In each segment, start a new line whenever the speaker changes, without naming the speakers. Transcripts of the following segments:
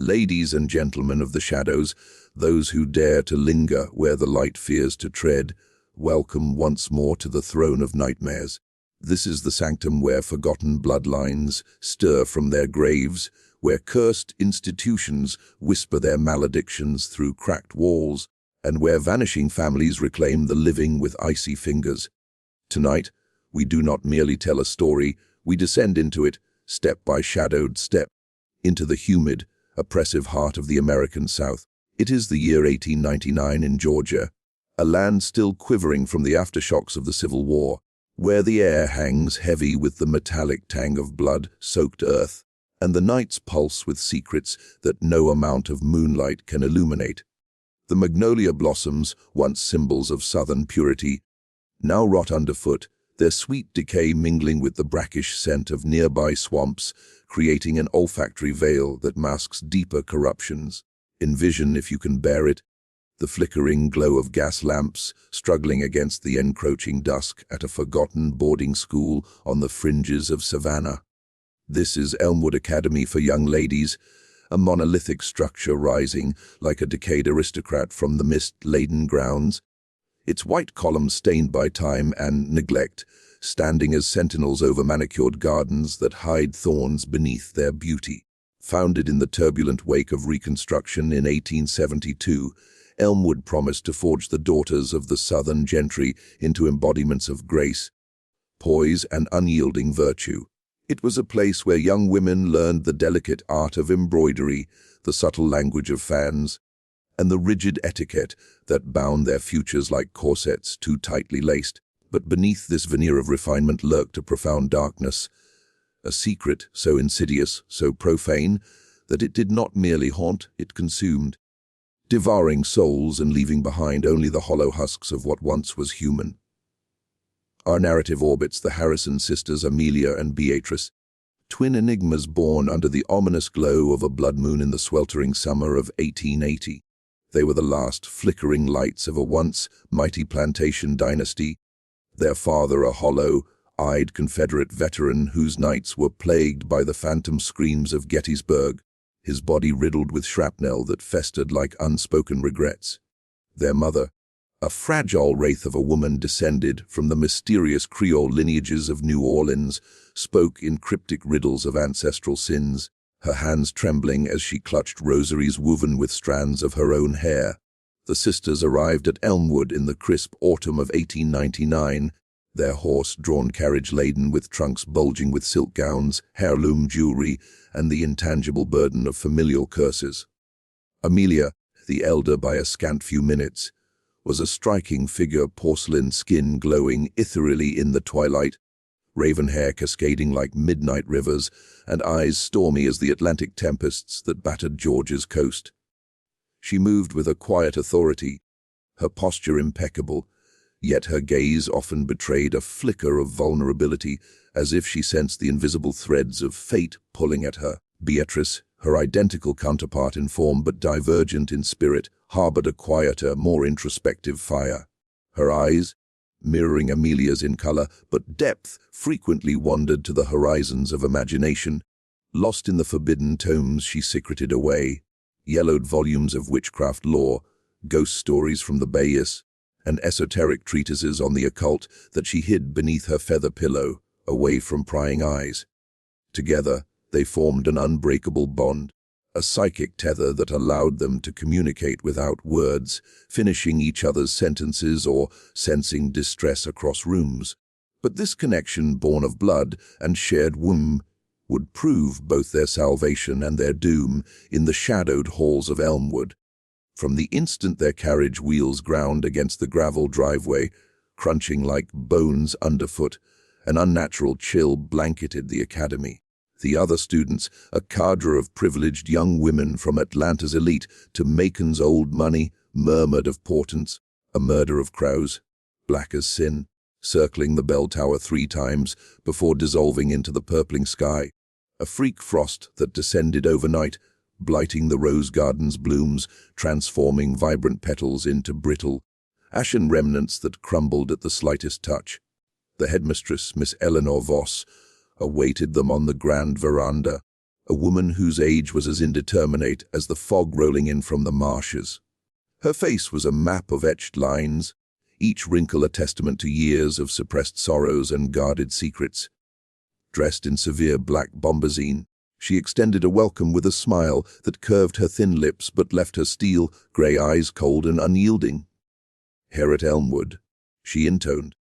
Ladies and gentlemen of the shadows, those who dare to linger where the light fears to tread, welcome once more to the throne of nightmares. This is the sanctum where forgotten bloodlines stir from their graves, where cursed institutions whisper their maledictions through cracked walls, and where vanishing families reclaim the living with icy fingers. Tonight, we do not merely tell a story, we descend into it, step by shadowed step, into the humid, oppressive heart of the American South. It is the year 1899 in Georgia, a land still quivering from the aftershocks of the Civil War, where the air hangs heavy with the metallic tang of blood-soaked earth, and the nights pulse with secrets that no amount of moonlight can illuminate. The magnolia blossoms, once symbols of southern purity, now rot underfoot, their sweet decay mingling with the brackish scent of nearby swamps, creating an olfactory veil that masks deeper corruptions. Envision, if you can bear it, the flickering glow of gas lamps struggling against the encroaching dusk at a forgotten boarding school on the fringes of Savannah. This is Elmwood Academy for young ladies, a monolithic structure rising like a decayed aristocrat from the mist-laden grounds, its white columns stained by time and neglect, standing as sentinels over manicured gardens that hide thorns beneath their beauty. Founded in the turbulent wake of Reconstruction in 1872, Elmwood promised to forge the daughters of the Southern gentry into embodiments of grace, poise, and unyielding virtue. It was a place where young women learned the delicate art of embroidery, the subtle language of fans, and the rigid etiquette that bound their futures like corsets too tightly laced. But beneath this veneer of refinement lurked a profound darkness, a secret so insidious, so profane, that it did not merely haunt, it consumed, devouring souls and leaving behind only the hollow husks of what once was human. Our narrative orbits the Harrison sisters Amelia and Beatrice, twin enigmas born under the ominous glow of a blood moon in the sweltering summer of 1880. They were the last flickering lights of a once mighty plantation dynasty, their father a hollow-eyed Confederate veteran whose nights were plagued by the phantom screams of Gettysburg, his body riddled with shrapnel that festered like unspoken regrets. Their mother, a fragile wraith of a woman descended from the mysterious Creole lineages of New Orleans, spoke in cryptic riddles of ancestral sins, her hands trembling as she clutched rosaries woven with strands of her own hair. The sisters arrived at Elmwood in the crisp autumn of 1899, their horse-drawn carriage laden with trunks bulging with silk gowns, heirloom jewelry, and the intangible burden of familial curses. Amelia, the elder by a scant few minutes, was a striking figure, porcelain skin glowing ethereally in the twilight, raven hair cascading like midnight rivers, and eyes stormy as the Atlantic tempests that battered Georgia's coast. She moved with a quiet authority, her posture impeccable, yet her gaze often betrayed a flicker of vulnerability, as if she sensed the invisible threads of fate pulling at her. Beatrice, her identical counterpart in form but divergent in spirit, harbored a quieter, more introspective fire. Her eyes, mirroring Amelia's in color but depth, frequently wandered to the horizons of imagination, lost in the forbidden tomes she secreted away, yellowed volumes of witchcraft lore, ghost stories from the Bayous, and esoteric treatises on the occult that she hid beneath her feather pillow, away from prying eyes. Together, they formed an unbreakable bond, a psychic tether that allowed them to communicate without words, finishing each other's sentences or sensing distress across rooms. But this connection, born of blood and shared womb, would prove both their salvation and their doom in the shadowed halls of Elmwood. From the instant their carriage wheels ground against the gravel driveway, crunching like bones underfoot, an unnatural chill blanketed the academy. The other students, a cadre of privileged young women from Atlanta's elite to Macon's old money, murmured of portents, a murder of crows, black as sin, circling the bell tower 3 times before dissolving into the purpling sky, a freak frost that descended overnight, blighting the rose garden's blooms, transforming vibrant petals into brittle, ashen remnants that crumbled at the slightest touch. The headmistress, Miss Eleanor Voss, awaited them on the grand veranda, a woman whose age was as indeterminate as the fog rolling in from the marshes. Her face was a map of etched lines, each wrinkle a testament to years of suppressed sorrows and guarded secrets. Dressed in severe black bombazine, she extended a welcome with a smile that curved her thin lips but left her steel, grey eyes cold and unyielding. "Here at Elmwood," she intoned,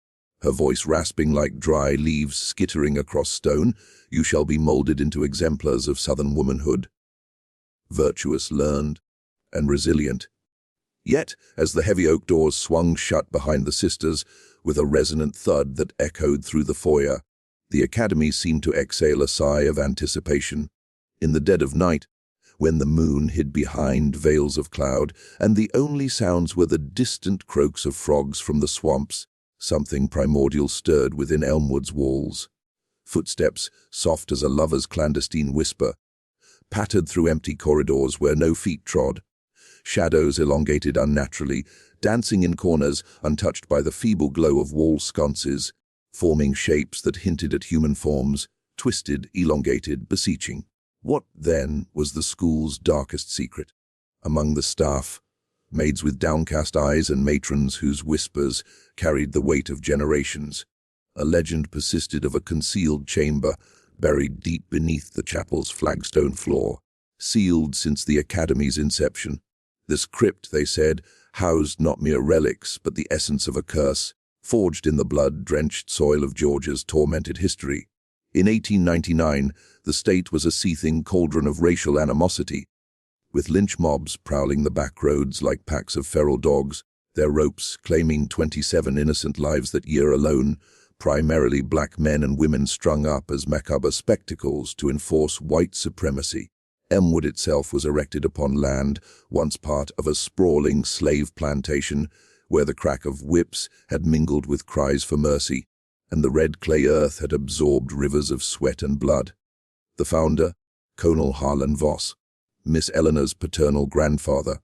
her voice rasping like dry leaves skittering across stone, "you shall be moulded into exemplars of Southern womanhood. Virtuous, learned, and resilient." Yet, as the heavy oak doors swung shut behind the sisters, with a resonant thud that echoed through the foyer, the academy seemed to exhale a sigh of anticipation. In the dead of night, when the moon hid behind veils of cloud, and the only sounds were the distant croaks of frogs from the swamps, something primordial stirred within Elmwood's walls. Footsteps, soft as a lover's clandestine whisper, pattered through empty corridors where no feet trod. Shadows elongated unnaturally, dancing in corners untouched by the feeble glow of wall sconces, forming shapes that hinted at human forms, twisted, elongated, beseeching. What, then, was the school's darkest secret? Among the staff, maids with downcast eyes and matrons whose whispers carried the weight of generations, a legend persisted of a concealed chamber buried deep beneath the chapel's flagstone floor, sealed since the academy's inception. This crypt, they said, housed not mere relics but the essence of a curse, forged in the blood-drenched soil of Georgia's tormented history. In 1899, the state was a seething cauldron of racial animosity, with lynch mobs prowling the back roads like packs of feral dogs, their ropes claiming 27 innocent lives that year alone, primarily black men and women strung up as macabre spectacles to enforce white supremacy. Elmwood itself was erected upon land once part of a sprawling slave plantation where the crack of whips had mingled with cries for mercy, and the red clay earth had absorbed rivers of sweat and blood. The founder, Colonel Harlan Voss, Miss Eleanor's paternal grandfather,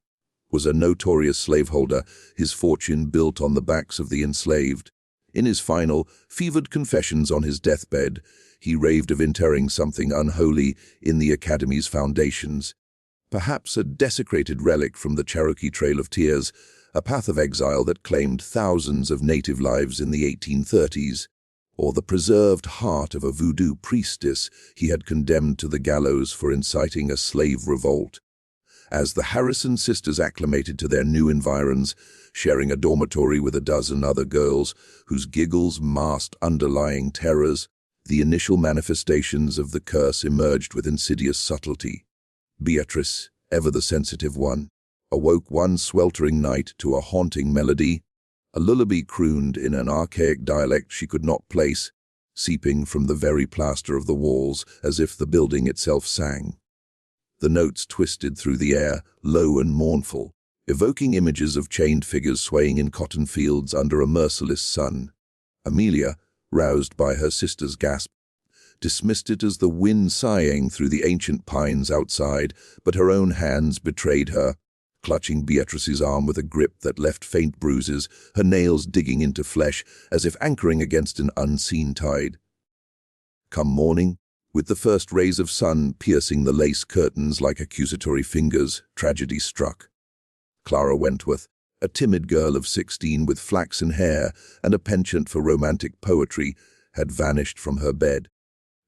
was a notorious slaveholder, his fortune built on the backs of the enslaved. In his final, fevered confessions on his deathbed, he raved of interring something unholy in the Academy's foundations. Perhaps a desecrated relic from the Cherokee Trail of Tears, a path of exile that claimed thousands of native lives in the 1830s, or the preserved heart of a voodoo priestess he had condemned to the gallows for inciting a slave revolt. As the Harrison sisters acclimated to their new environs, sharing a dormitory with a dozen other girls whose giggles masked underlying terrors, the initial manifestations of the curse emerged with insidious subtlety. Beatrice, ever the sensitive one, awoke one sweltering night to a haunting melody, a lullaby crooned in an archaic dialect she could not place, seeping from the very plaster of the walls as if the building itself sang. The notes twisted through the air, low and mournful, evoking images of chained figures swaying in cotton fields under a merciless sun. Amelia, roused by her sister's gasp, dismissed it as the wind sighing through the ancient pines outside, but her own hands betrayed her, clutching Beatrice's arm with a grip that left faint bruises, her nails digging into flesh as if anchoring against an unseen tide. Come morning, with the first rays of sun piercing the lace curtains like accusatory fingers, tragedy struck. Clara Wentworth, a timid girl of 16 with flaxen hair and a penchant for romantic poetry, had vanished from her bed.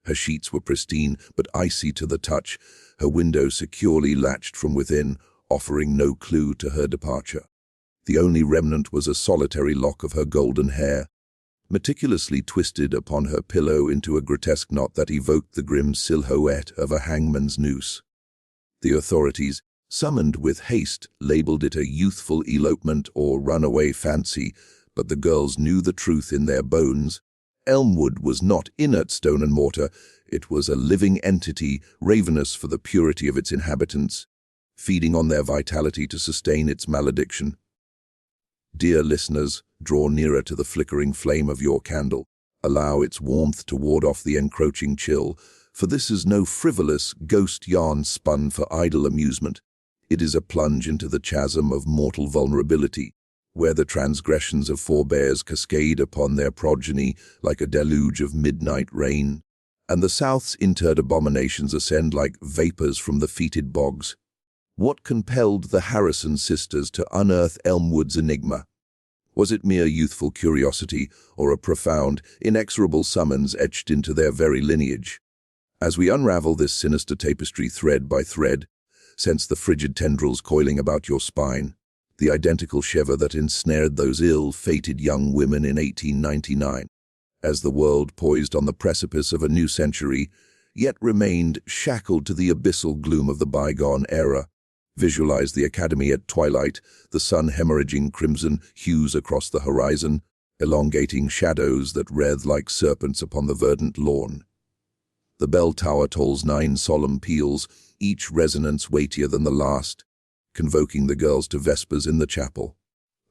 Her sheets were pristine but icy to the touch, her window securely latched from within, offering no clue to her departure. The only remnant was a solitary lock of her golden hair, meticulously twisted upon her pillow into a grotesque knot that evoked the grim silhouette of a hangman's noose. The authorities, summoned with haste, labeled it a youthful elopement or runaway fancy, but the girls knew the truth in their bones. Elmwood was not inert stone and mortar, it was a living entity, ravenous for the purity of its inhabitants, feeding on their vitality to sustain its malediction. Dear listeners, draw nearer to the flickering flame of your candle. Allow its warmth to ward off the encroaching chill, for this is no frivolous ghost yarn spun for idle amusement. It is a plunge into the chasm of mortal vulnerability, where the transgressions of forebears cascade upon their progeny like a deluge of midnight rain. and the south's interred abominations ascend like vapors from the fetid bogs. What compelled the Harrison sisters to unearth Elmwood's enigma? Was it mere youthful curiosity, or a profound, inexorable summons etched into their very lineage? As we unravel this sinister tapestry thread by thread, sense the frigid tendrils coiling about your spine, the identical shiver that ensnared those ill-fated young women in 1899, as the world poised on the precipice of a new century, yet remained shackled to the abyssal gloom of the bygone era. Visualize the academy at twilight, the sun hemorrhaging crimson hues across the horizon, elongating shadows that wreathe like serpents upon the verdant lawn. The bell tower tolls 9 solemn peals, each resonance weightier than the last, convoking the girls to vespers in the chapel.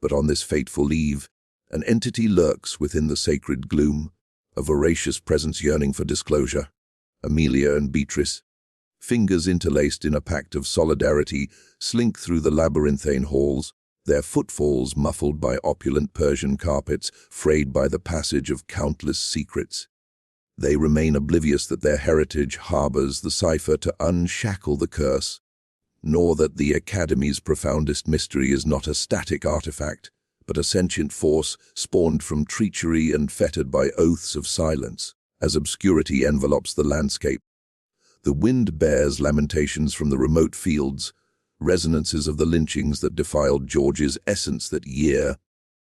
But on this fateful eve, an entity lurks within the sacred gloom, a voracious presence yearning for disclosure. Amelia and Beatrice, fingers interlaced in a pact of solidarity, slink through the labyrinthine halls, their footfalls muffled by opulent Persian carpets, frayed by the passage of countless secrets. They remain oblivious that their heritage harbors the cipher to unshackle the curse, nor that the Academy's profoundest mystery is not a static artifact, but a sentient force spawned from treachery and fettered by oaths of silence. As obscurity envelops the landscape, the wind bears lamentations from the remote fields, resonances of the lynchings that defiled George's essence that year,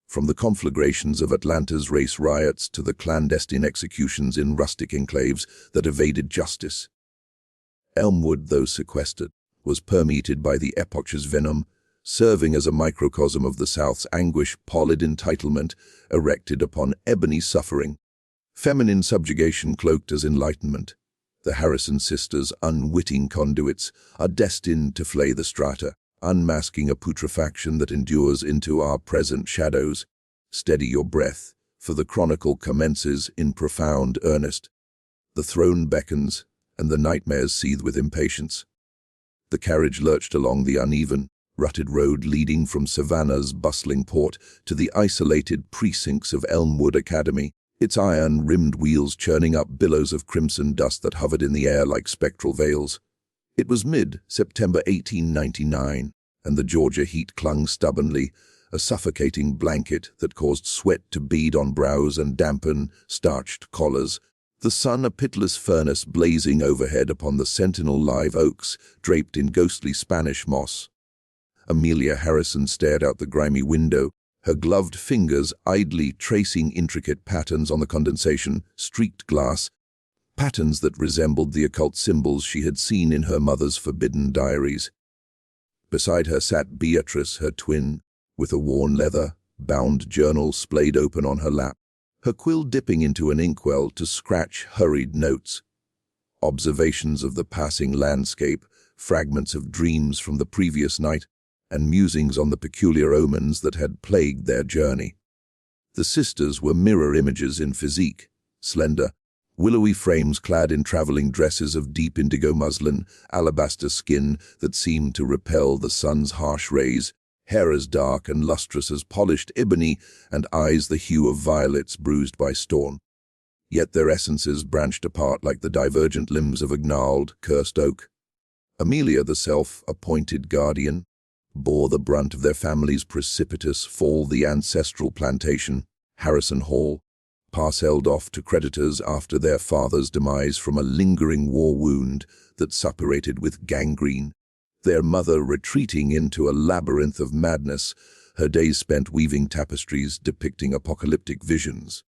from the conflagrations of Atlanta's race riots to the clandestine executions in rustic enclaves that evaded justice. Elmwood, though sequestered, was permeated by the epoch's venom, serving as a microcosm of the South's anguish, pallid entitlement, erected upon ebony suffering. Feminine subjugation cloaked as enlightenment. The Harrison sisters, unwitting conduits, are destined to flay the strata, unmasking a putrefaction that endures into our present shadows. Steady your breath, for the chronicle commences in profound earnest. The throne beckons, and the nightmares seethe with impatience. The carriage lurched along the uneven, rutted road leading from Savannah's bustling port to the isolated precincts of Elmwood Academy, its iron-rimmed wheels churning up billows of crimson dust that hovered in the air like spectral veils. It was mid-September 1899, and the Georgia heat clung stubbornly, a suffocating blanket that caused sweat to bead on brows and dampen starched collars. The sun, a pitiless furnace blazing overhead upon the sentinel live oaks, draped in ghostly Spanish moss. Amelia Harrison stared out the grimy window, her gloved fingers idly tracing intricate patterns on the condensation-streaked glass, patterns that resembled the occult symbols she had seen in her mother's forbidden diaries. Beside her sat Beatrice, her twin, with a worn leather-bound journal splayed open on her lap, her quill dipping into an inkwell to scratch hurried notes. Observations of the passing landscape, fragments of dreams from the previous night, and musings on the peculiar omens that had plagued their journey. The sisters were mirror images in physique, slender, willowy frames clad in traveling dresses of deep indigo muslin, alabaster skin that seemed to repel the sun's harsh rays, hair as dark and lustrous as polished ebony, and eyes the hue of violets bruised by storm. Yet their essences branched apart like the divergent limbs of a gnarled, cursed oak. Amelia, the self-appointed guardian, bore the brunt of their family's precipitous fall. The ancestral plantation, Harrison Hall, parceled off to creditors after their father's demise from a lingering war wound that suppurated with gangrene, their mother retreating into a labyrinth of madness, her days spent weaving tapestries depicting apocalyptic visions.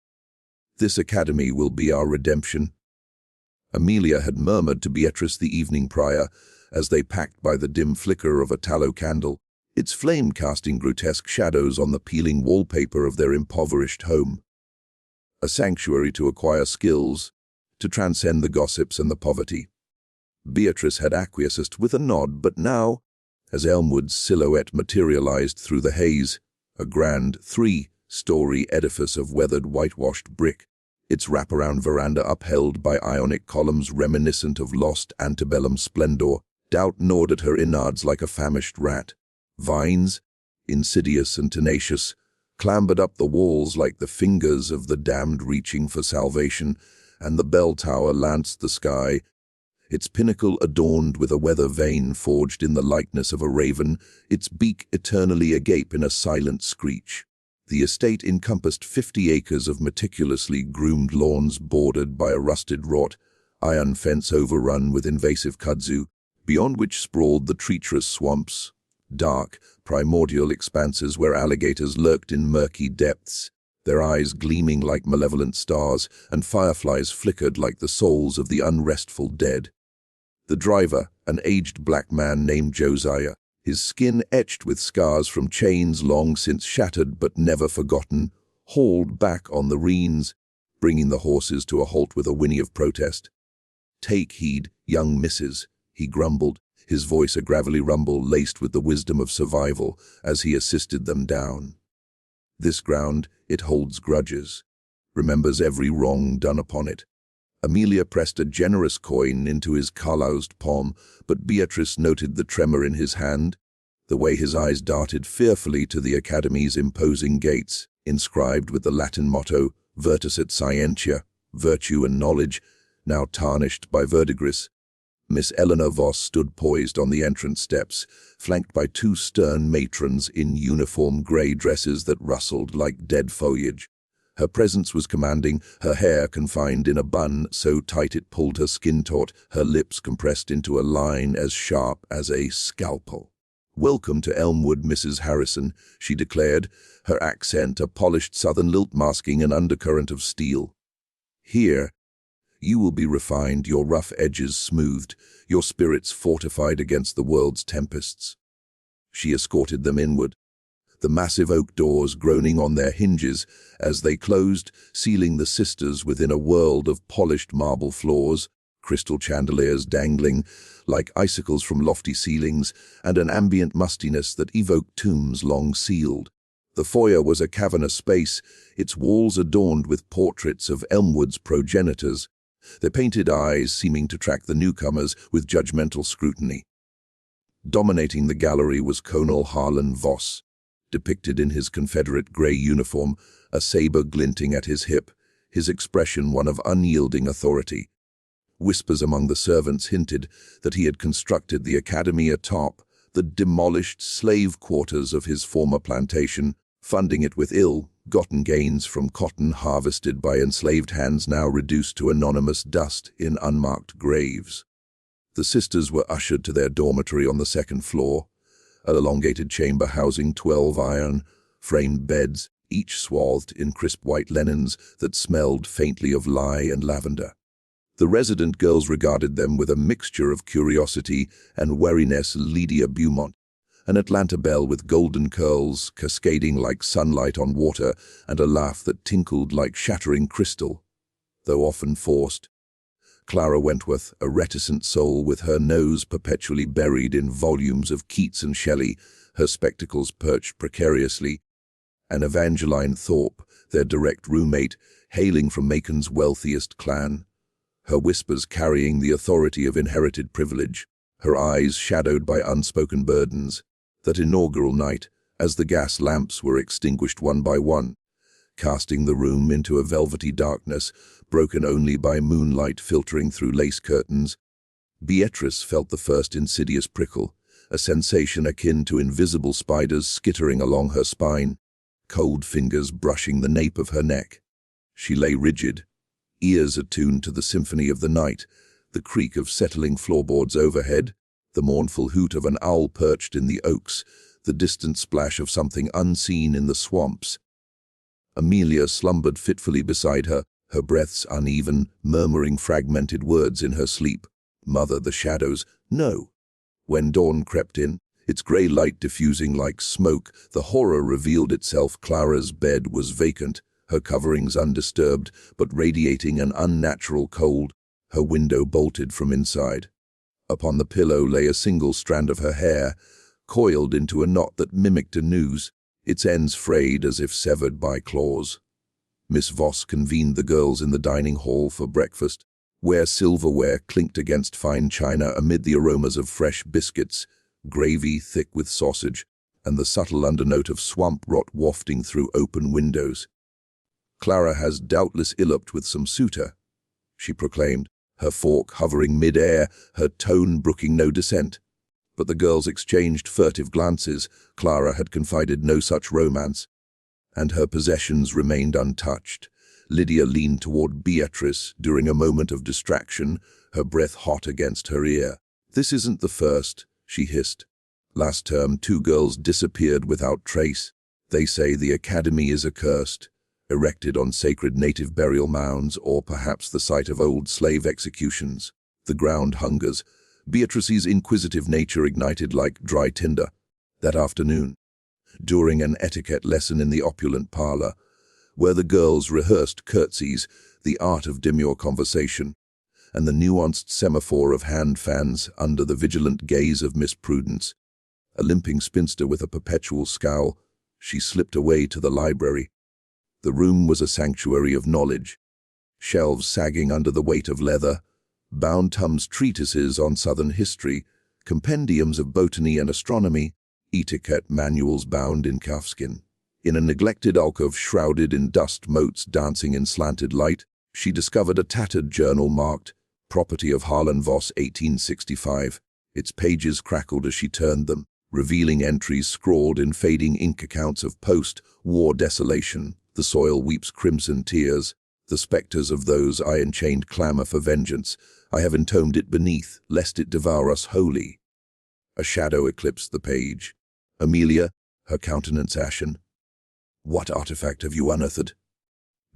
"This academy will be our redemption," Amelia had murmured to Beatrice the evening prior, as they packed by the dim flicker of a tallow candle, its flame casting grotesque shadows on the peeling wallpaper of their impoverished home. A sanctuary to acquire skills, to transcend the gossips and the poverty. Beatrice had acquiesced with a nod, but now, as Elmwood's silhouette materialized through the haze, a grand 3-story edifice of weathered whitewashed brick, its wraparound veranda upheld by ionic columns reminiscent of lost antebellum splendor, doubt gnawed at her innards like a famished rat. Vines, insidious and tenacious, clambered up the walls like the fingers of the damned reaching for salvation, and the bell tower lanced the sky, its pinnacle adorned with a weather vane forged in the likeness of a raven, its beak eternally agape in a silent screech. The estate encompassed 50 acres of meticulously groomed lawns bordered by a rusted-wrought iron fence overrun with invasive kudzu, beyond which sprawled the treacherous swamps, dark, primordial expanses where alligators lurked in murky depths, their eyes gleaming like malevolent stars, and fireflies flickered like the souls of the unrestful dead. The driver, an aged black man named Josiah, his skin etched with scars from chains long since shattered but never forgotten, hauled back on the reins, bringing the horses to a halt with a whinny of protest. "Take heed, young missus," he grumbled, his voice a gravelly rumble laced with the wisdom of survival as he assisted them down. "This ground, it holds grudges, remembers every wrong done upon it." Amelia pressed a generous coin into his calloused palm, but Beatrice noted the tremor in his hand, the way his eyes darted fearfully to the Academy's imposing gates, inscribed with the Latin motto, Virtus et Scientia, virtue and knowledge, now tarnished by verdigris. Miss Eleanor Voss stood poised on the entrance steps, flanked by 2 stern matrons in uniform grey dresses that rustled like dead foliage. Her presence was commanding, her hair confined in a bun so tight it pulled her skin taut, her lips compressed into a line as sharp as a scalpel. "Welcome to Elmwood, Mrs. Harrison," she declared, her accent a polished southern lilt masking an undercurrent of steel. "Here, you will be refined, your rough edges smoothed, your spirits fortified against the world's tempests." She escorted them inward, the massive oak doors groaning on their hinges as they closed, sealing the sisters within a world of polished marble floors, crystal chandeliers dangling like icicles from lofty ceilings, and an ambient mustiness that evoked tombs long sealed. The foyer was a cavernous space, its walls adorned with portraits of Elmwood's progenitors, their painted eyes seeming to track the newcomers with judgmental scrutiny. Dominating the gallery was Colonel Harlan Voss, depicted in his Confederate grey uniform, a saber glinting at his hip, his expression one of unyielding authority. Whispers among the servants hinted that he had constructed the academy atop the demolished slave quarters of his former plantation, funding it with ill-gotten gains from cotton harvested by enslaved hands now reduced to anonymous dust in unmarked graves. The sisters were ushered to their dormitory on the 2nd floor, an elongated chamber housing 12 iron-framed beds, each swathed in crisp white linens that smelled faintly of lye and lavender. The resident girls regarded them with a mixture of curiosity and wariness. Lydia Beaumont, an Atlanta belle with golden curls cascading like sunlight on water and a laugh that tinkled like shattering crystal, though often forced. Clara Wentworth, a reticent soul with her nose perpetually buried in volumes of Keats and Shelley, her spectacles perched precariously, and Evangeline Thorpe, their direct roommate, hailing from Macon's wealthiest clan, her whispers carrying the authority of inherited privilege, her eyes shadowed by unspoken burdens. That inaugural night, as the gas lamps were extinguished one by one, casting the room into a velvety darkness, broken only by moonlight filtering through lace curtains, Beatrice felt the first insidious prickle, a sensation akin to invisible spiders skittering along her spine, cold fingers brushing the nape of her neck. She lay rigid, ears attuned to the symphony of the night, the creak of settling floorboards overhead, the mournful hoot of an owl perched in the oaks, the distant splash of something unseen in the swamps. Amelia slumbered fitfully beside her, her breaths uneven, murmuring fragmented words in her sleep. "Mother, the shadows, no." When dawn crept in, its grey light diffusing like smoke, the horror revealed itself. Clara's bed was vacant, her coverings undisturbed, but radiating an unnatural cold, her window bolted from inside. Upon the pillow lay a single strand of her hair, coiled into a knot that mimicked a noose, its ends frayed as if severed by claws. Miss Voss convened the girls in the dining hall for breakfast, where silverware clinked against fine china amid the aromas of fresh biscuits, gravy thick with sausage, and the subtle undernote of swamp rot wafting through open windows. "Clara has doubtless eloped with some suitor," she proclaimed, her fork hovering mid-air, her tone brooking no dissent. But the girls exchanged furtive glances. Clara had confided no such romance, and her possessions remained untouched. Lydia leaned toward Beatrice during a moment of distraction, her breath hot against her ear. "This isn't the first," she hissed. "Last term, 2 girls disappeared without trace. They say the academy is accursed, erected on sacred native burial mounds or perhaps the site of old slave executions. The ground hungers." Beatrice's inquisitive nature ignited like dry tinder. That afternoon, during an etiquette lesson in the opulent parlor, where the girls rehearsed curtsies, the art of demure conversation, and the nuanced semaphore of hand fans under the vigilant gaze of Miss Prudence, a limping spinster with a perpetual scowl, she slipped away to the library. The room was a sanctuary of knowledge, shelves sagging under the weight of leather, bound Tum's treatises on Southern history, compendiums of botany and astronomy, etiquette manuals bound in calfskin. In a neglected alcove shrouded in dust motes dancing in slanted light, she discovered a tattered journal marked "Property of Harlan Voss, 1865. Its pages crackled as she turned them, revealing entries scrawled in fading ink accounts of post-war desolation. The soil weeps crimson tears. The spectres of those I enchained clamor for vengeance. I have entombed it beneath, lest it devour us wholly. A shadow eclipsed the page. Amelia, her countenance ashen. "What artifact have you unearthed?"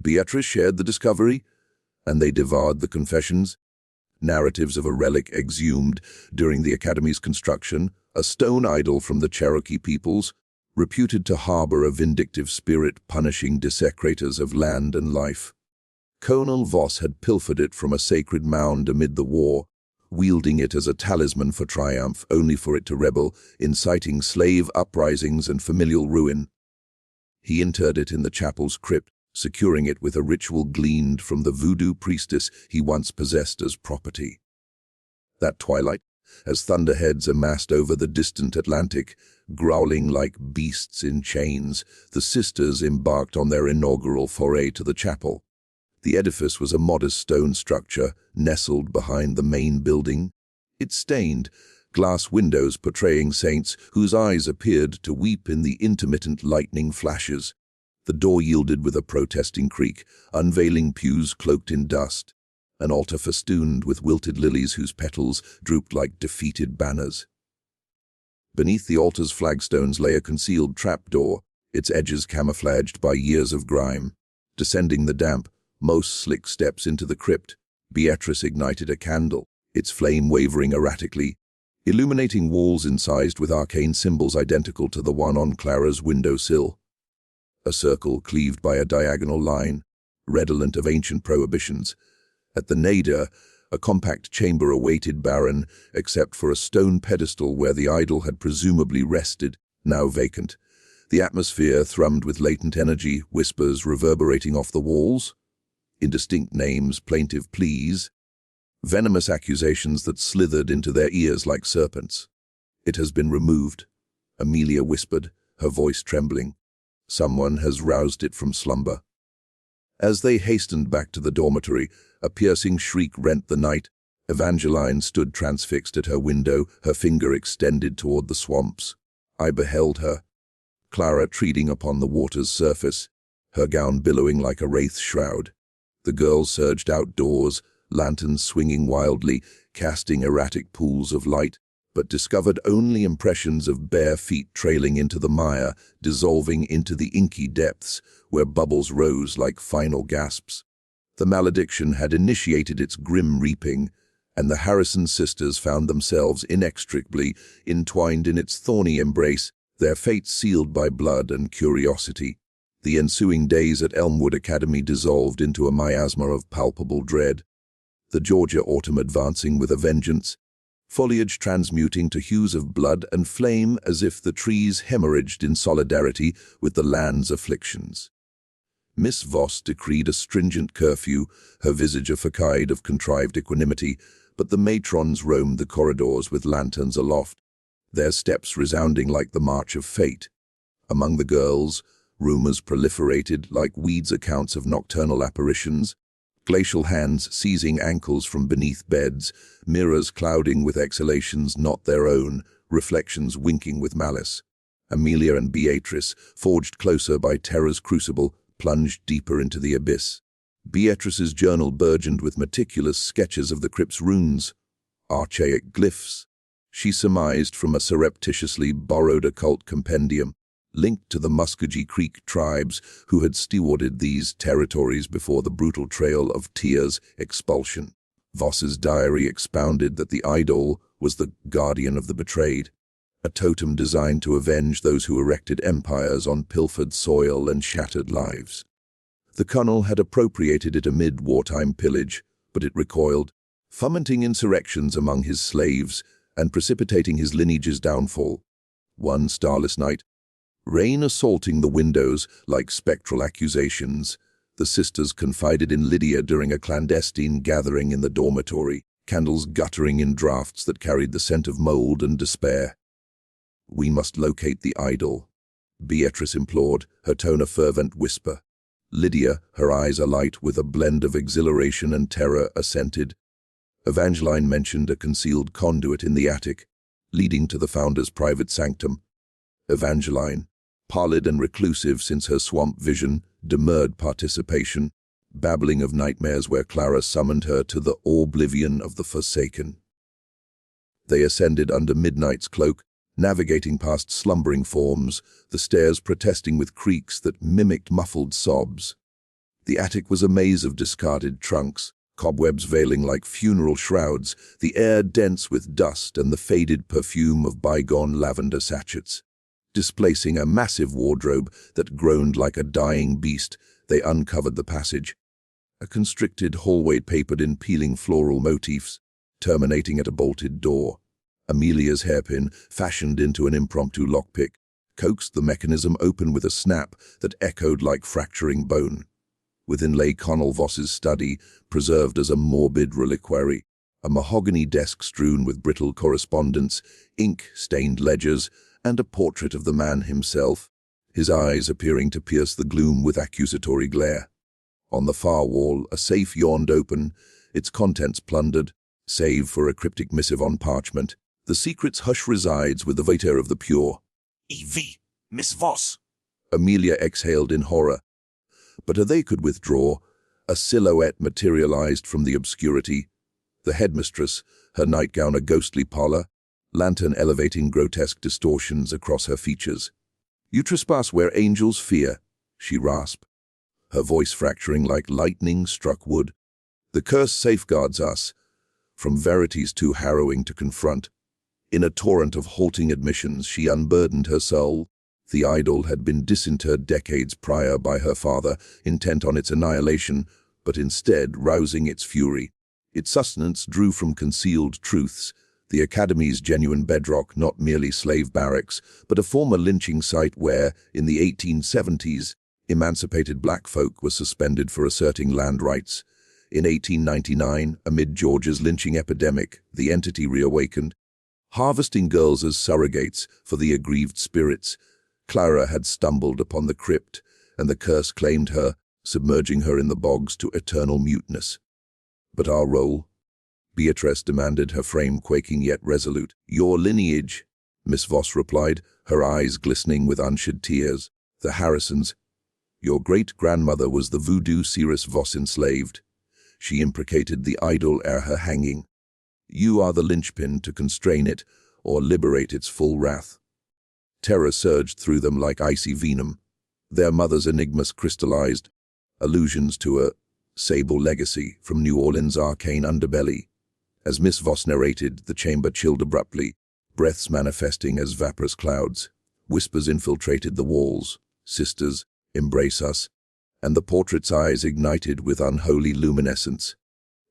Beatrice shared the discovery, and they devoured the confessions. Narratives of a relic exhumed during the Academy's construction, a stone idol from the Cherokee peoples, reputed to harbor a vindictive spirit punishing desecrators of land and life. Colonel Voss had pilfered it from a sacred mound amid the war, wielding it as a talisman for triumph, only for it to rebel, inciting slave uprisings and familial ruin. He interred it in the chapel's crypt, securing it with a ritual gleaned from the voodoo priestess he once possessed as property. That twilight, as thunderheads amassed over the distant Atlantic, growling like beasts in chains, the sisters embarked on their inaugural foray to the chapel. The edifice was a modest stone structure nestled behind the main building. Its stained glass windows portraying saints whose eyes appeared to weep in the intermittent lightning flashes. The door yielded with a protesting creak, unveiling pews cloaked in dust, an altar festooned with wilted lilies whose petals drooped like defeated banners. Beneath the altar's flagstones lay a concealed trapdoor, its edges camouflaged by years of grime. Descending the damp, most slick steps into the crypt, Beatrice ignited a candle, its flame wavering erratically, illuminating walls incised with arcane symbols identical to the one on Clara's windowsill. A circle cleaved by a diagonal line, redolent of ancient prohibitions. At the nadir, a compact chamber awaited Baron, except for a stone pedestal where the idol had presumably rested, now vacant. The atmosphere thrummed with latent energy, whispers reverberating off the walls. Indistinct names, plaintive pleas, venomous accusations that slithered into their ears like serpents. "It has been removed," Amelia whispered, her voice trembling. "Someone has roused it from slumber." As they hastened back to the dormitory, a piercing shriek rent the night. Evangeline stood transfixed at her window, her finger extended toward the swamps. I beheld her, Clara treading upon the water's surface, her gown billowing like a wraith shroud. The girls surged outdoors, lanterns swinging wildly, casting erratic pools of light, but discovered only impressions of bare feet trailing into the mire, dissolving into the inky depths, where bubbles rose like final gasps. The malediction had initiated its grim reaping, and the Harrison sisters found themselves inextricably entwined in its thorny embrace, their fates sealed by blood and curiosity. The ensuing days at Elmwood Academy dissolved into a miasma of palpable dread. The Georgia autumn advancing with a vengeance, foliage transmuting to hues of blood and flame as if the trees hemorrhaged in solidarity with the land's afflictions. Miss Voss decreed a stringent curfew, her visage a facade of contrived equanimity, but the matrons roamed the corridors with lanterns aloft, their steps resounding like the march of fate. Among the girls, rumors proliferated like weeds accounts of nocturnal apparitions, glacial hands seizing ankles from beneath beds, mirrors clouding with exhalations not their own, reflections winking with malice. Amelia and Beatrice, forged closer by terror's crucible, plunged deeper into the abyss. Beatrice's journal burgeoned with meticulous sketches of the crypt's runes, archaic glyphs. She surmised from a surreptitiously borrowed occult compendium, linked to the Muskogee Creek tribes who had stewarded these territories before the brutal trail of Tears' expulsion. Voss's diary expounded that the idol was the guardian of the betrayed, a totem designed to avenge those who erected empires on pilfered soil and shattered lives. The colonel had appropriated it amid wartime pillage, but it recoiled, fomenting insurrections among his slaves and precipitating his lineage's downfall. One starless night, rain assaulting the windows like spectral accusations, the sisters confided in Lydia during a clandestine gathering in the dormitory, candles guttering in draughts that carried the scent of mold and despair. "We must locate the idol," Beatrice implored, her tone a fervent whisper. Lydia, her eyes alight with a blend of exhilaration and terror, assented. Evangeline mentioned a concealed conduit in the attic, leading to the founder's private sanctum. Evangeline, pallid and reclusive since her swamp vision, demurred participation, babbling of nightmares where Clara summoned her to the oblivion of the Forsaken. They ascended under midnight's cloak, navigating past slumbering forms, the stairs protesting with creaks that mimicked muffled sobs. The attic was a maze of discarded trunks, cobwebs veiling like funeral shrouds, the air dense with dust and the faded perfume of bygone lavender sachets. Displacing a massive wardrobe that groaned like a dying beast, they uncovered the passage, a constricted hallway papered in peeling floral motifs, terminating at a bolted door. Amelia's hairpin, fashioned into an impromptu lockpick, coaxed the mechanism open with a snap that echoed like fracturing bone. Within lay Connell Voss's study, preserved as a morbid reliquary, a mahogany desk strewn with brittle correspondence, ink-stained ledgers, and a portrait of the man himself, his eyes appearing to pierce the gloom with accusatory glare. On the far wall, a safe yawned open, its contents plundered, save for a cryptic missive on parchment. "The secret's hush resides with the Vater of the pure."
"E.V. Miss Voss."
Amelia exhaled in horror. But ere they could withdraw, a silhouette materialized from the obscurity. The headmistress, her nightgown a ghostly pallor, lantern elevating grotesque distortions across her features. "You trespass where angels fear," she rasped, her voice fracturing like lightning struck wood. "The curse safeguards us from verities too harrowing to confront." In a torrent of halting admissions, she unburdened her soul. The idol had been disinterred decades prior by her father, intent on its annihilation, but instead rousing its fury. Its sustenance drew from concealed truths, the Academy's genuine bedrock, not merely slave barracks, but a former lynching site where, in the 1870s, emancipated black folk were suspended for asserting land rights. In 1899, amid Georgia's lynching epidemic, the entity reawakened, harvesting girls as surrogates for the aggrieved spirits. Clara had stumbled upon the crypt, and the curse claimed her, submerging her in the bogs to eternal muteness. "But our role?" Beatrice demanded, her frame quaking yet resolute. "Your lineage," Miss Voss replied, her eyes glistening with unshed tears. "The Harrisons. Your great-grandmother was the voodoo seeress Voss enslaved. She imprecated the idol ere her hanging. You are the linchpin to constrain it or liberate its full wrath." Terror surged through them like icy venom. Their mother's enigmas crystallized, allusions to a sable legacy from New Orleans' arcane underbelly. As Miss Voss narrated, the chamber chilled abruptly, breaths manifesting as vaporous clouds. Whispers infiltrated the walls. "Sisters, embrace us," and the portrait's eyes ignited with unholy luminescence.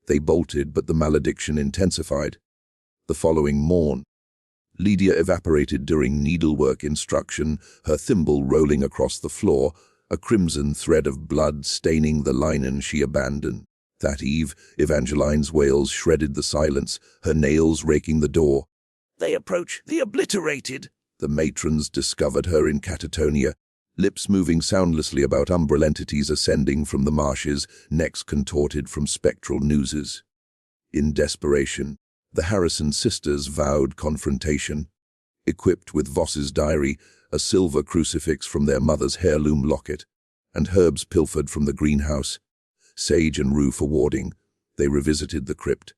They bolted, but the malediction intensified. The following morn, Lydia evaporated during needlework instruction, her thimble rolling across the floor, a crimson thread of blood staining the linen she abandoned. That eve, Evangeline's wails shredded the silence, her nails raking the door.
"They approach the obliterated,"
The matrons discovered her in catatonia, lips moving soundlessly about umbral entities ascending from the marshes, necks contorted from spectral nooses. In desperation, the Harrison sisters vowed confrontation. Equipped with Voss's diary, a silver crucifix from their mother's heirloom locket, and herbs pilfered from the greenhouse, sage and rue for warding, they revisited the crypt.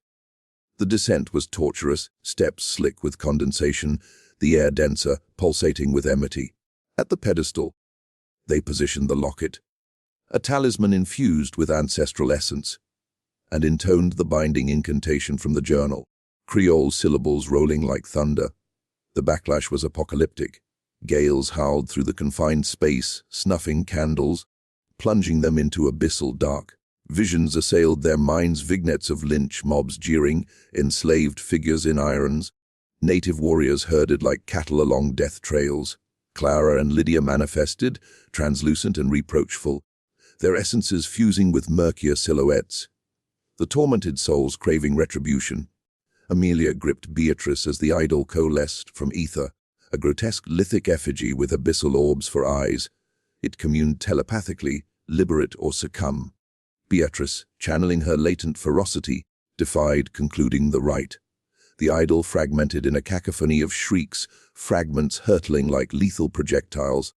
The descent was tortuous, steps slick with condensation, the air denser, pulsating with enmity. At the pedestal, they positioned the locket, a talisman infused with ancestral essence, and intoned the binding incantation from the journal, Creole syllables rolling like thunder. The backlash was apocalyptic. Gales howled through the confined space, snuffing candles, plunging them into abyssal dark. Visions assailed their minds, vignettes of lynch mobs jeering, enslaved figures in irons, native warriors herded like cattle along death trails. Clara and Lydia manifested, translucent and reproachful, their essences fusing with murkier silhouettes. The tormented souls craving retribution. Amelia gripped Beatrice as the idol coalesced from ether, a grotesque lithic effigy with abyssal orbs for eyes. It communed telepathically, liberate or succumb. Beatrice, channeling her latent ferocity, defied, concluding the rite. The idol fragmented in a cacophony of shrieks, fragments hurtling like lethal projectiles,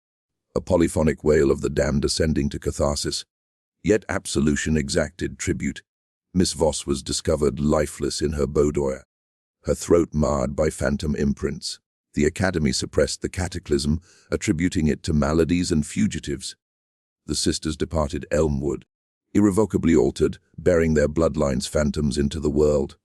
a polyphonic wail of the damned ascending to catharsis. Yet absolution exacted tribute. Miss Voss was discovered lifeless in her boudoir, her throat marred by phantom imprints. The Academy suppressed the cataclysm, attributing it to maladies and fugitives. The sisters departed Elmwood, irrevocably altered, bearing their bloodlines' phantoms into the world.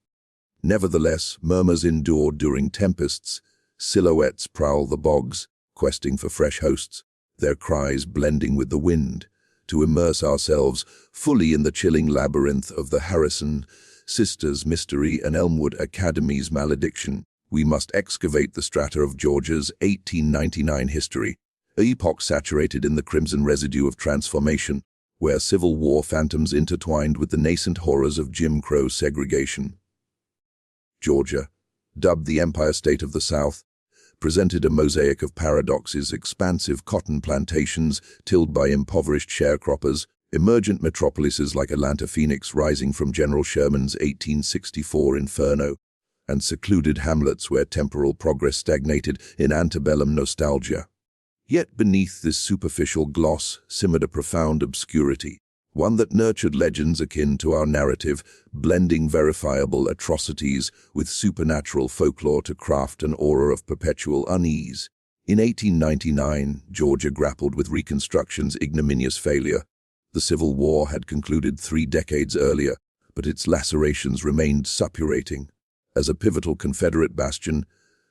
Nevertheless, murmurs endured during tempests, silhouettes prowl the bogs, questing for fresh hosts, their cries blending with the wind. To immerse ourselves fully in the chilling labyrinth of the Harrison sisters' mystery and Elmwood Academy's malediction, we must excavate the strata of Georgia's 1899 history, an epoch saturated in the crimson residue of transformation, where Civil War phantoms intertwined with the nascent horrors of Jim Crow segregation. Georgia, dubbed the Empire State of the South, presented a mosaic of paradoxes: expansive cotton plantations tilled by impoverished sharecroppers, emergent metropolises like Atlanta, Phoenix rising from General Sherman's 1864 inferno, and secluded hamlets where temporal progress stagnated in antebellum nostalgia. Yet beneath this superficial gloss simmered a profound obscurity, one that nurtured legends akin to our narrative, blending verifiable atrocities with supernatural folklore to craft an aura of perpetual unease. In 1899, Georgia grappled with Reconstruction's ignominious failure. The Civil War had concluded 3 decades earlier, but its lacerations remained suppurating. As a pivotal Confederate bastion,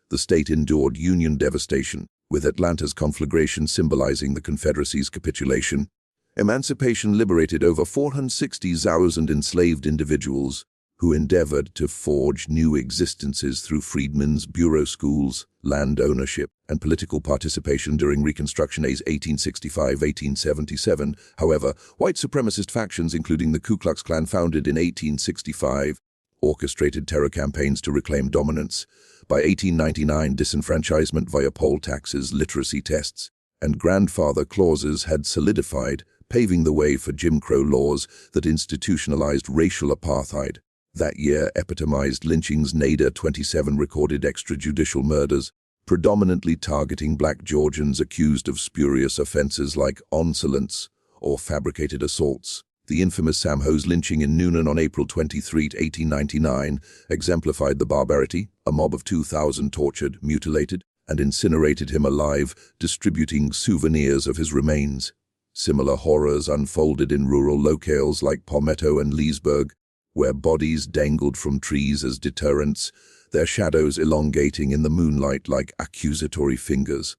the state endured Union devastation, with Atlanta's conflagration symbolizing the Confederacy's capitulation. Emancipation liberated over 460,000 enslaved individuals who endeavored to forge new existences through freedmen's bureau schools, land ownership, and political participation during Reconstruction A's 1865-1877. However, white supremacist factions, including the Ku Klux Klan founded in 1865, orchestrated terror campaigns to reclaim dominance. By 1899, disenfranchisement via poll taxes, literacy tests, and grandfather clauses had solidified, paving the way for Jim Crow laws that institutionalized racial apartheid. That year epitomized lynchings. NADA 27 recorded extrajudicial murders, predominantly targeting black Georgians accused of spurious offenses like insolence or fabricated assaults. The infamous Sam Hose lynching in Noonan on April 23, 1899, exemplified the barbarity. A mob of 2,000 tortured, mutilated, and incinerated him alive, distributing souvenirs of his remains. Similar horrors unfolded in rural locales like Palmetto and Leesburg, where bodies dangled from trees as deterrents, their shadows elongating in the moonlight like accusatory fingers.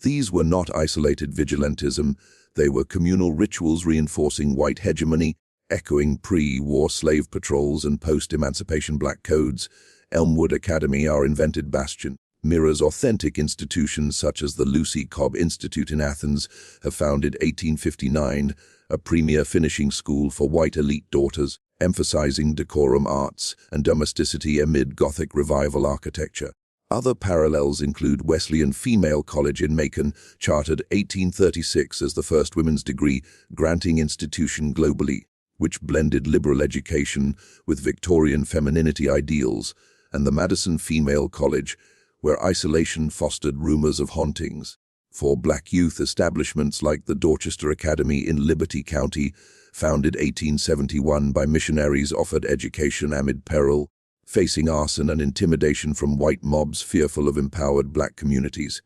These were not isolated vigilantism, they were communal rituals reinforcing white hegemony, echoing pre-war slave patrols and post-emancipation black codes. Elmwood Academy, our invented bastion, mirrors authentic institutions such as the Lucy Cobb Institute in Athens, have founded 1859, a premier finishing school for white elite daughters, emphasizing decorum arts and domesticity amid Gothic revival architecture. Other parallels include Wesleyan Female College in Macon, chartered 1836 as the first women's degree-granting institution globally, which blended liberal education with Victorian femininity ideals, and the Madison Female College, where isolation fostered rumors of hauntings. For black youth, establishments like the Dorchester Academy in Liberty County, founded 1871 by missionaries, offered education amid peril, facing arson and intimidation from white mobs fearful of empowered black communities.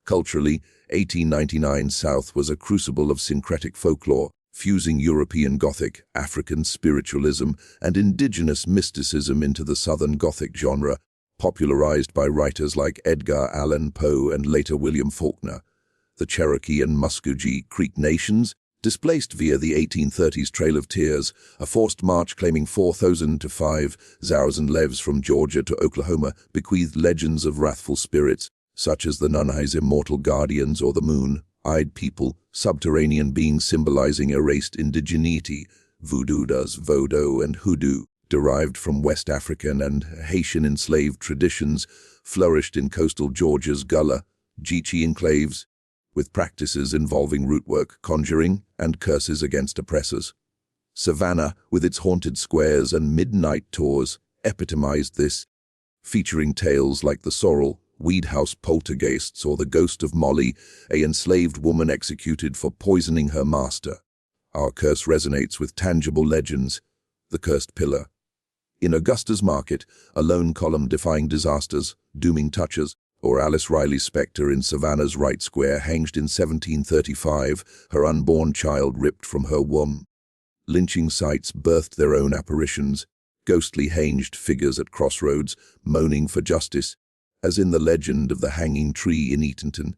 Culturally, 1899 South was a crucible of syncretic folklore, fusing European Gothic, African spiritualism, and indigenous mysticism into the Southern Gothic genre, popularized by writers like Edgar Allan Poe and later William Faulkner. The Cherokee and Muskogee Creek nations, displaced via the 1830s Trail of Tears, a forced march claiming 4,000 to 5,000 lives from Georgia to Oklahoma, bequeathed legends of wrathful spirits, such as the Nunai's immortal guardians or the moon-eyed people, subterranean beings symbolizing erased indigeneity. Voodoo, Vodo, and Hoodoo, derived from West African and Haitian enslaved traditions, flourished in coastal Georgia's Gullah, Geechee enclaves, with practices involving rootwork, conjuring, and curses against oppressors. Savannah, with its haunted squares and midnight tours, epitomized this, featuring tales like the Sorrel, Weed House poltergeists, or the ghost of Molly, a enslaved woman executed for poisoning her master. Our curse resonates with tangible legends. The Cursed Pillar. In Augusta's Market, a lone column defying disasters, dooming touches, or Alice Riley's spectre in Savannah's Wright Square, hanged in 1735, her unborn child ripped from her womb. Lynching sites birthed their own apparitions, ghostly hanged figures at crossroads, moaning for justice, as in the legend of the hanging tree in Eatonton.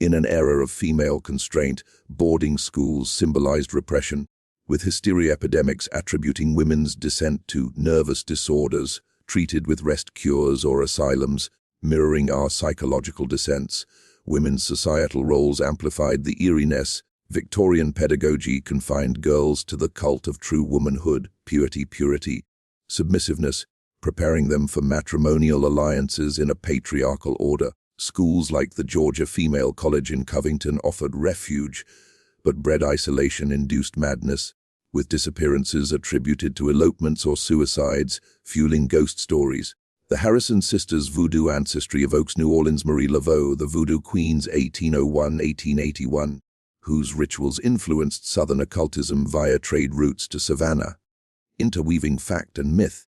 In an era of female constraint, boarding schools symbolized repression, with hysteria epidemics attributing women's descent to nervous disorders, treated with rest cures or asylums, mirroring our psychological descents. Women's societal roles amplified the eeriness. Victorian pedagogy confined girls to the cult of true womanhood, purity, submissiveness, preparing them for matrimonial alliances in a patriarchal order. Schools like the Georgia Female College in Covington offered refuge, but bred isolation-induced madness, with disappearances attributed to elopements or suicides, fueling ghost stories. The Harrison sisters' voodoo ancestry evokes New Orleans' Marie Laveau, the Voodoo Queen's 1801-1881, whose rituals influenced Southern occultism via trade routes to Savannah. Interweaving fact and myth,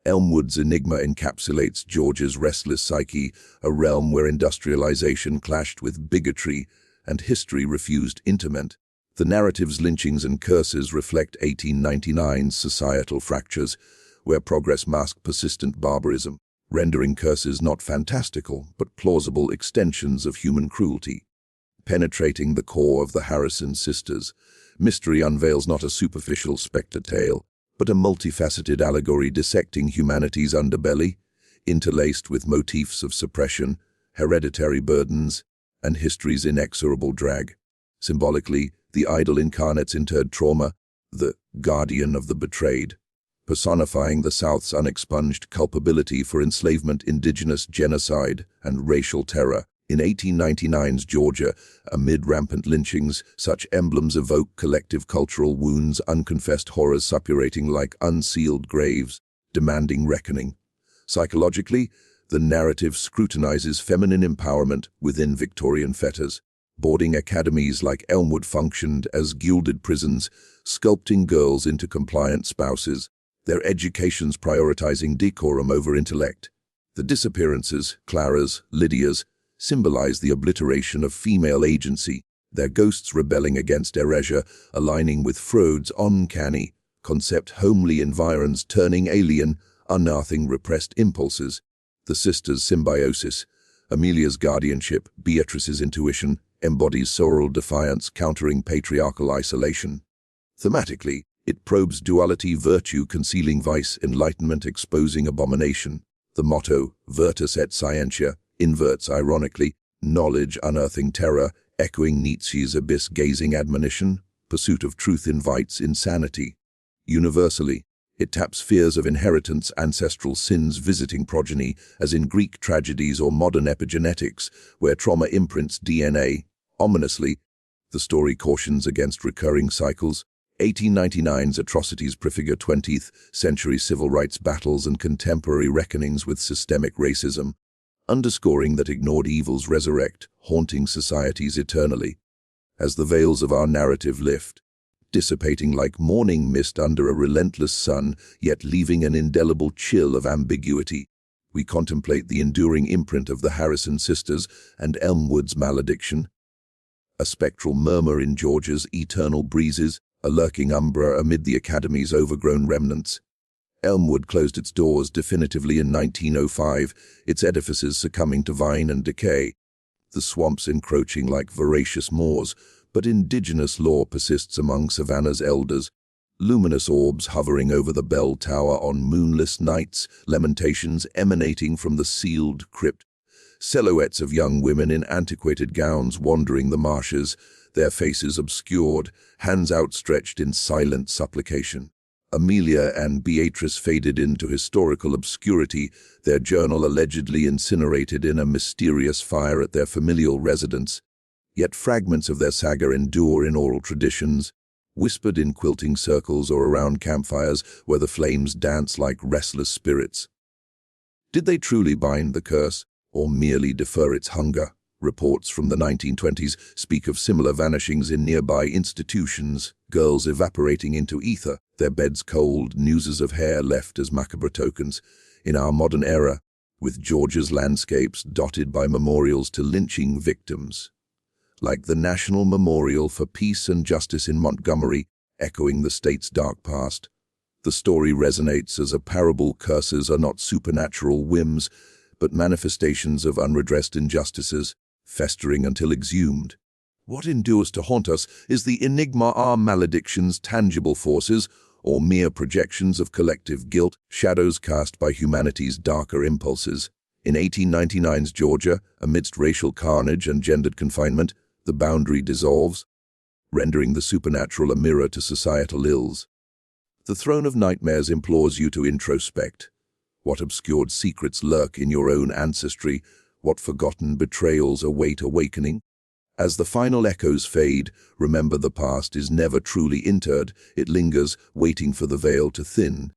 Elmwood's enigma encapsulates Georgia's restless psyche, a realm where industrialization clashed with bigotry and history refused interment. The narrative's lynchings and curses reflect 1899's societal fractures, where progress masked persistent barbarism, rendering curses not fantastical but plausible extensions of human cruelty. Penetrating the core of the Harrison sisters, mystery unveils not a superficial spectre tale, but a multifaceted allegory dissecting humanity's underbelly, interlaced with motifs of suppression, hereditary burdens, and history's inexorable drag. Symbolically, the idol incarnates interred trauma, the guardian of the betrayed, personifying the South's unexpunged culpability for enslavement, indigenous genocide, and racial terror. In 1899's Georgia, amid rampant lynchings, such emblems evoke collective cultural wounds, unconfessed horrors suppurating like unsealed graves, demanding reckoning. Psychologically, the narrative scrutinizes feminine empowerment within Victorian fetters. Boarding academies like Elmwood functioned as gilded prisons, sculpting girls into compliant spouses, their educations prioritizing decorum over intellect. The disappearances, Clara's, Lydia's, symbolize the obliteration of female agency, their ghosts rebelling against erasure, aligning with Freud's uncanny concept homely environs turning alien, unearthing repressed impulses. The sisters' symbiosis, Amelia's guardianship, Beatrice's intuition, embodies sorrel defiance countering patriarchal isolation. Thematically, it probes duality, virtue concealing vice, enlightenment exposing abomination. The motto, Virtus et Scientia, inverts ironically, knowledge unearthing terror, echoing Nietzsche's abyss-gazing admonition, pursuit of truth invites insanity. Universally, It taps fears of inheritance, ancestral sins visiting progeny, as in Greek tragedies or modern epigenetics, where trauma imprints DNA. Ominously, the story cautions against recurring cycles. 1899's atrocities prefigure 20th century civil rights battles and contemporary reckonings with systemic racism, underscoring that ignored evils resurrect, haunting societies eternally. As the veils of our narrative lift, dissipating like morning mist under a relentless sun, yet leaving an indelible chill of ambiguity, we contemplate the enduring imprint of the Harrison sisters and Elmwood's malediction. A spectral murmur in Georgia's eternal breezes, a lurking umbra amid the Academy's overgrown remnants. Elmwood closed its doors definitively in 1905, its edifices succumbing to vine and decay, the swamps encroaching like voracious maws, but indigenous lore persists among Savannah's elders, luminous orbs hovering over the bell tower on moonless nights, lamentations emanating from the sealed crypt, silhouettes of young women in antiquated gowns wandering the marshes, their faces obscured, hands outstretched in silent supplication. Amelia and Beatrice faded into historical obscurity, their journal allegedly incinerated in a mysterious fire at their familial residence. Yet fragments of their saga endure in oral traditions, whispered in quilting circles or around campfires where the flames dance like restless spirits. Did they truly bind the curse, or merely defer its hunger? Reports from the 1920s speak of similar vanishings in nearby institutions, girls evaporating into ether, their beds cold, nooses of hair left as macabre tokens. In our modern era, with Georgia's landscapes dotted by memorials to lynching victims, like the National Memorial for Peace and Justice in Montgomery, echoing the state's dark past, the story resonates as a parable. Curses are not supernatural whims, but manifestations of unredressed injustices, festering until exhumed. What endures to haunt us is the enigma: are maledictions tangible forces, or mere projections of collective guilt, shadows cast by humanity's darker impulses? In 1899's Georgia, amidst racial carnage and gendered confinement, the boundary dissolves, rendering the supernatural a mirror to societal ills. The Throne of Nightmares implores you to introspect. What obscured secrets lurk in your own ancestry? What forgotten betrayals await awakening? As the final echoes fade, remember the past is never truly interred. It lingers, waiting for the veil to thin,